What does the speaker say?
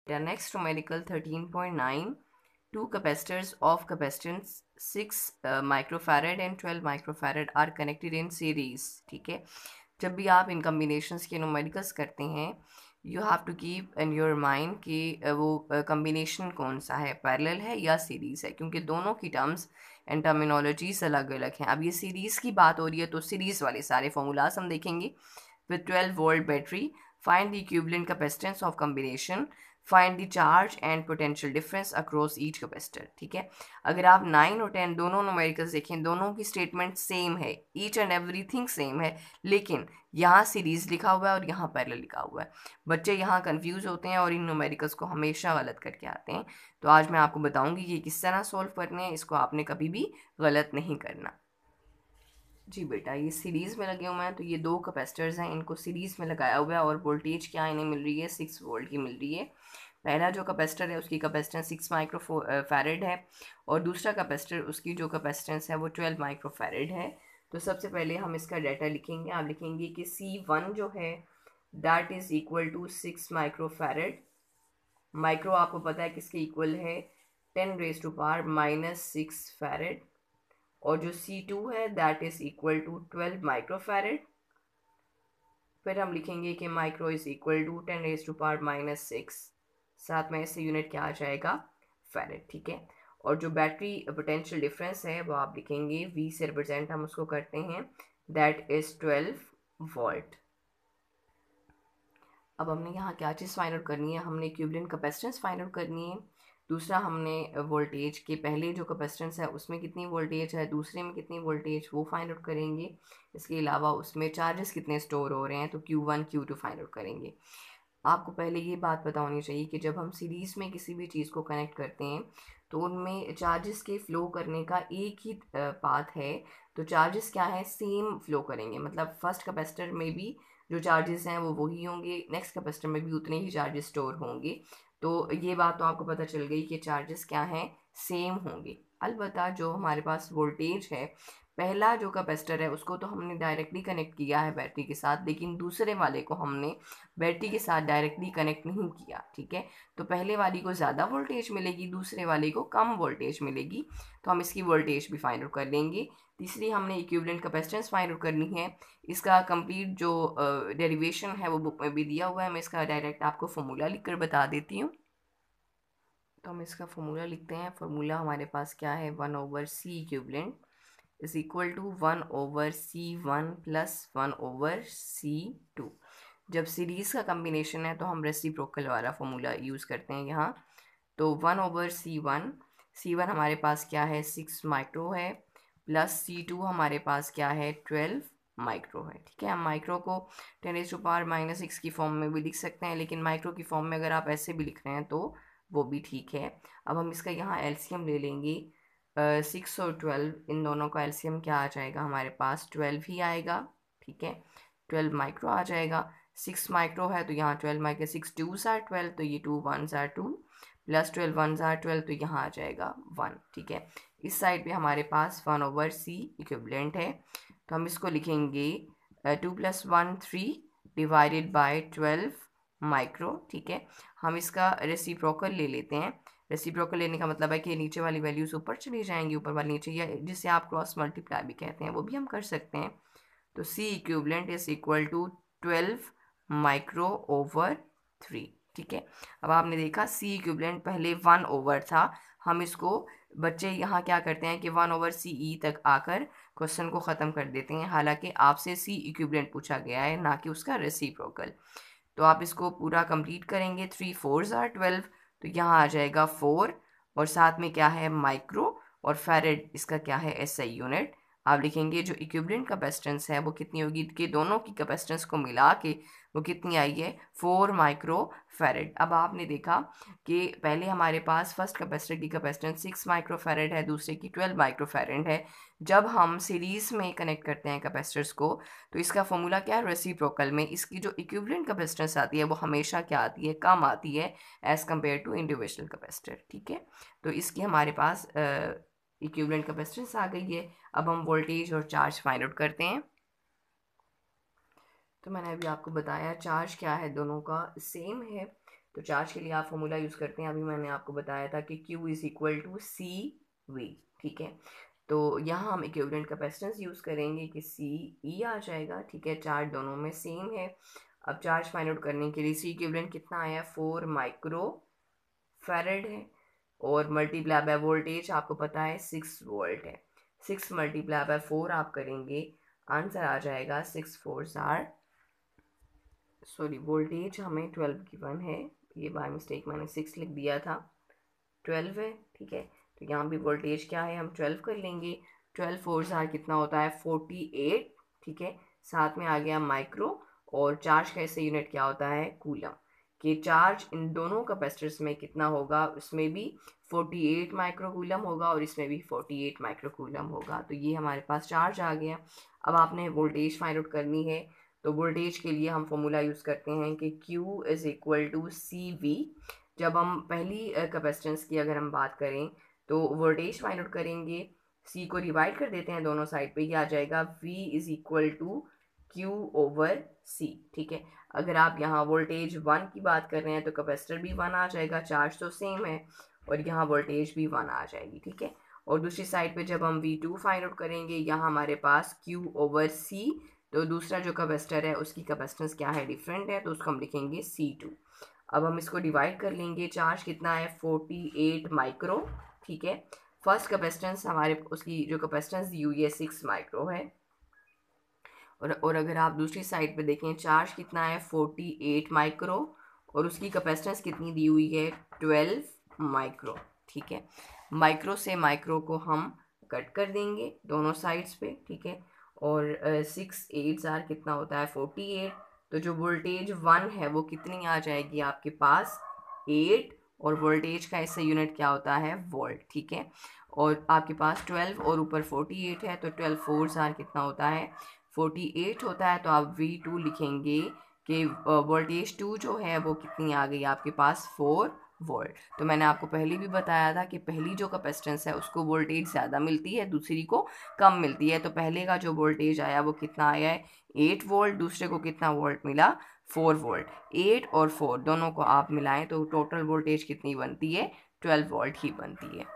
Next numerical 13.9, two capacitors of capacitance 6 microfarad and 12 microfarad are connected in series. ठीक है, जब भी आप इन combinations के numericals करते हैं you have to keep in your mind कि वो combination कौन सा है, parallel है या series है, क्योंकि दोनों की terms and terminologies अलग अलग हैं. अब ये series की बात हो रही है तो series वाले सारे formulas हम देखेंगे. With 12 volt battery, find the equivalent capacitance of combination, find the charge and potential difference across each capacitor. ठीक है, अगर आप 9 और 10 दोनों न्यूमेरिकल्स देखें, दोनों की स्टेटमेंट सेम है, ईच एंड एवरीथिंग सेम है, लेकिन यहाँ सीरीज लिखा हुआ है और यहाँ पैरेलल लिखा हुआ है. बच्चे यहाँ कंफ्यूज होते हैं और इन न्यूमेरिकल्स को हमेशा गलत करके आते हैं. तो आज मैं आपको बताऊंगी कि किस तरह सोल्व करने हैं, इसको आपने कभी भी गलत नहीं करना. जी बेटा, ये सीरीज़ में लगे हुए हैं, तो ये दो कैपेसिटर्स हैं, इनको सीरीज़ में लगाया हुआ है और वोल्टेज क्या इन्हें मिल रही है, 6 वोल्ट की मिल रही है. पहला जो कैपेसिटर है उसकी कैपेसिटेंस 6 माइक्रो फैरेड है और दूसरा कैपेसिटर उसकी जो कैपेसिटेंस है वो 12 माइक्रो फैरेड है. तो सबसे पहले हम इसका डाटा लिखेंगे. आप लिखेंगे कि C1 जो है that is equal to 6 micro farad. Micro आपको पता है किसके इक्वल है, 10⁻⁻6 फैरेड. और जो C2 है that is equal to 12 microfarad. फिर हम लिखेंगे कि माइक्रो इज़ इक्वल टू 10⁻⁻6, साथ में इससे यूनिट क्या आ जाएगा, फैरेड. ठीक है, और जो बैटरी पोटेंशियल डिफरेंस है वो आप लिखेंगे V से रिप्रेजेंट हम उसको करते हैं, दैट इज़ 12 वोल्ट. अब हमने यहाँ क्या चीज़ फाइंड आउट करनी है, हमने इक्विवेलेंट कैपेसिटेंस फाइंड आउट करनी है. दूसरा हमने वोल्टेज के पहले जो कैपेसिटेंस है उसमें कितनी वोल्टेज है, दूसरे में कितनी वोल्टेज, वो फाइंड आउट करेंगे. इसके अलावा उसमें चार्जेस कितने स्टोर हो रहे हैं, तो Q1 Q2 फाइंड आउट करेंगे. आपको पहले ये बात पता होनी चाहिए कि जब हम सीरीज़ में किसी भी चीज़ को कनेक्ट करते हैं तो उनमें चार्जेस के फ़्लो करने का एक ही पाथ है. तो चार्जेस क्या है, सेम फ्लो करेंगे. मतलब फर्स्ट कैपेसिटर में भी जो चार्जेस हैं वो वही होंगे, नेक्स्ट कैपेसिटर में भी उतने ही चार्जेस स्टोर होंगे. तो ये बात तो आपको पता चल गई कि चार्जेस क्या हैं, सेम होंगे. अलबत्ता जो हमारे पास वोल्टेज है, पहला जो कैपेसिटर है उसको तो हमने डायरेक्टली कनेक्ट किया है बैटरी के साथ, लेकिन दूसरे वाले को हमने बैटरी के साथ डायरेक्टली कनेक्ट नहीं किया. ठीक है, तो पहले वाली को ज़्यादा वोल्टेज मिलेगी, दूसरे वाले को कम वोल्टेज मिलेगी. तो हम इसकी वोल्टेज भी फाइंड आउट कर लेंगे. तीसरी हमने इक्विवेलेंट कैपेसिटेंस फाइंड आउट करनी है. इसका कंप्लीट जो डेरिवेशन है वो बुक में भी दिया हुआ है, मैं इसका डायरेक्ट आपको फॉर्मूला लिख कर बता देती हूँ. तो हम इसका फॉर्मूला लिखते हैं. फॉर्मूला हमारे पास क्या है, 1/C equivalent is equal to 1/C1 plus 1/C2. जब सीरीज़ का कम्बिनेशन है तो हम रेसिप्रोकल वाला फॉर्मूला यूज़ करते हैं यहाँ. तो 1/C1, C1 हमारे पास क्या है, 6 माइक्रो है, प्लस C2 हमारे पास क्या है, 12 माइक्रो है. ठीक है, हम माइक्रो को 10⁻⁻6 की फॉर्म में भी लिख सकते हैं, लेकिन माइक्रो की फॉर्म में अगर आप ऐसे भी लिख रहे हैं तो वो भी ठीक है. अब हम इसका यहाँ एलसीएम ले लेंगे. 6 और 12 इन दोनों का एलसीएम क्या आ जाएगा, हमारे पास 12 ही आएगा. ठीक है, 12 माइक्रो आ जाएगा. 6 माइक्रो है तो यहाँ 12 माइक्रो, 6 2s आर 12, तो ये 2 1s are 2, plus 12 1s are 12, तो यहाँ आ जाएगा 1. ठीक है, इस साइड पे हमारे पास 1/C इक्विवेलेंट है, तो हम इसको लिखेंगे 2 + 1 3 डिवाइडेड बाय 12 माइक्रो. ठीक है, हम इसका रेसिप्रोकल ले लेते हैं. रेसिप्रोकल लेने का मतलब है कि नीचे वाली वैल्यूज़ ऊपर चली जाएंगी, ऊपर वाली नीचे, या जिसे आप क्रॉस मल्टीप्लाई भी कहते हैं, वो भी हम कर सकते हैं. तो C equivalent is equal to 12 micro over 3. ठीक है, अब आपने देखा C इक्विवेलेंट पहले 1 ओवर था. हम इसको, बच्चे यहाँ क्या करते हैं कि 1/CE तक आकर क्वेश्चन को ख़त्म कर देते हैं, हालांकि आपसे C इक्विवेलेंट पूछा गया है, ना कि उसका रेसिप्रोकल. तो आप इसको पूरा कंप्लीट करेंगे. 3 4s आर 12, तो यहाँ आ जाएगा 4, और साथ में क्या है, माइक्रो, और फैरेड इसका क्या है, SI यूनिट. आप लिखेंगे जो इक्विवेलेंट कैपेसिटेंस है वो कितनी होगी, कि दोनों की कैपेसिटेंस को मिला के वो कितनी आई है, 4 माइक्रो फैरेड. अब आपने देखा कि पहले हमारे पास फर्स्ट कैपेसिटर की कैपेसिटेंस 6 माइक्रो फैरेड है, दूसरे की 12 माइक्रो फैरेड है. जब हम सीरीज़ में कनेक्ट करते हैं कैपेसिटर्स को तो इसका फॉर्मूला क्या है, रेसिप्रोकल में इसकी जो इक्विवेलेंट कैपेसिटेंस आती है वो हमेशा क्या आती है, कम आती है as compare to individual capacitor. ठीक है, तो इसकी हमारे पास इक्विवेलेंट कैपेसिटेंस आ गई है. अब हम वोल्टेज और चार्ज फाइंड आउट करते हैं. तो मैंने अभी आपको बताया चार्ज क्या है, दोनों का सेम है. तो चार्ज के लिए आप फॉर्मूला यूज़ करते हैं, अभी मैंने आपको बताया था कि Q is equal to C V, ठीक है। तो यहाँ हम इक्विवेलेंट कैपेसिटेंस यूज़ करेंगे कि सी ई आ जाएगा, ठीक है। चार्ज दोनों में सेम है। अब चार्ज फाइंड आउट करने के लिए सी इक्विवेलेंट कितना आया, 4 माइक्रो फैरेड है, और मल्टीप्लाई बाय वोल्टेज आपको पता है 6 वोल्ट है। 6 मल्टीप्लाई बाय 4 आप करेंगे, आंसर आ जाएगा 6 4 आर, सॉरी वोल्टेज हमें 12 गिवन है, ये बाय मिस्टेक मैंने 6 लिख दिया था, 12 है, ठीक है। तो यहाँ भी वोल्टेज क्या है, हम 12 कर लेंगे। 12 फोर आर कितना होता है, 48, ठीक है। साथ में आ गया माइक्रो, और चार्ज का इससे यूनिट क्या होता है, कूलम। कि चार्ज इन दोनों कैपेसिटर्स में कितना होगा, उसमें भी 48 माइक्रोकूलम होगा और इसमें भी 48 माइक्रोकूलम होगा। तो ये हमारे पास चार्ज आ गया। अब आपने वोल्टेज फाइंड आउट करनी है, तो वोल्टेज के लिए हम फॉर्मूला यूज़ करते हैं कि Q is equal to C V. जब हम पहली कैपेसिटेंस की अगर हम बात करें तो वोल्टेज फाइंड आउट करेंगे, सी को डिवाइड कर देते हैं दोनों साइड पे, ये आ जाएगा V is equal to Q over C, ठीक है। अगर आप यहाँ वोल्टेज 1 की बात कर रहे हैं तो कैपेसिटर भी 1 आ जाएगा, चार्ज तो सेम है, और यहाँ वोल्टेज भी 1 आ जाएगी, ठीक है। और दूसरी साइड पे जब हम V2 फाइंड आउट करेंगे, यहाँ हमारे पास Q ओवर C, तो दूसरा जो कैपेसिटर है उसकी कैपेसिटेंस क्या है, डिफरेंट है, तो उसको हम लिखेंगे C2। अब हम इसको डिवाइड कर लेंगे, चार्ज कितना है 48 माइक्रो, ठीक है। फर्स्ट कैपेसिटेंस हमारे उसकी जो कैपेसिटेंस दी हुई है 6 माइक्रो है, और अगर आप दूसरी साइड पे देखें चार्ज कितना है 48 माइक्रो, और उसकी कैपेसिटेंस कितनी दी हुई है 12 माइक्रो, ठीक है। माइक्रो से माइक्रो को हम कट कर देंगे दोनों साइड्स पे, ठीक है। और 6 8 आर कितना होता है 48, तो जो वोल्टेज 1 है वो कितनी आ जाएगी आपके पास 8, और वोल्टेज का इससे यूनिट क्या होता है वोल्ट, ठीक है। और आपके पास 12 और ऊपर 48 है, तो 12 फोर आर कितना होता है 48 होता है। तो आप V2 लिखेंगे कि वोल्टेज 2 जो है वो कितनी आ गई आपके पास 4 वोल्ट। तो मैंने आपको पहले भी बताया था कि पहली जो कैपेसिटेंस है उसको वोल्टेज ज़्यादा मिलती है, दूसरी को कम मिलती है। तो पहले का जो वोल्टेज आया वो कितना आया है 8 वोल्ट, दूसरे को कितना वोल्ट मिला 4 वोल्ट। 8 और 4 दोनों को आप मिलाएं तो टोटल वोल्टेज कितनी बनती है 12 वोल्ट ही बनती है।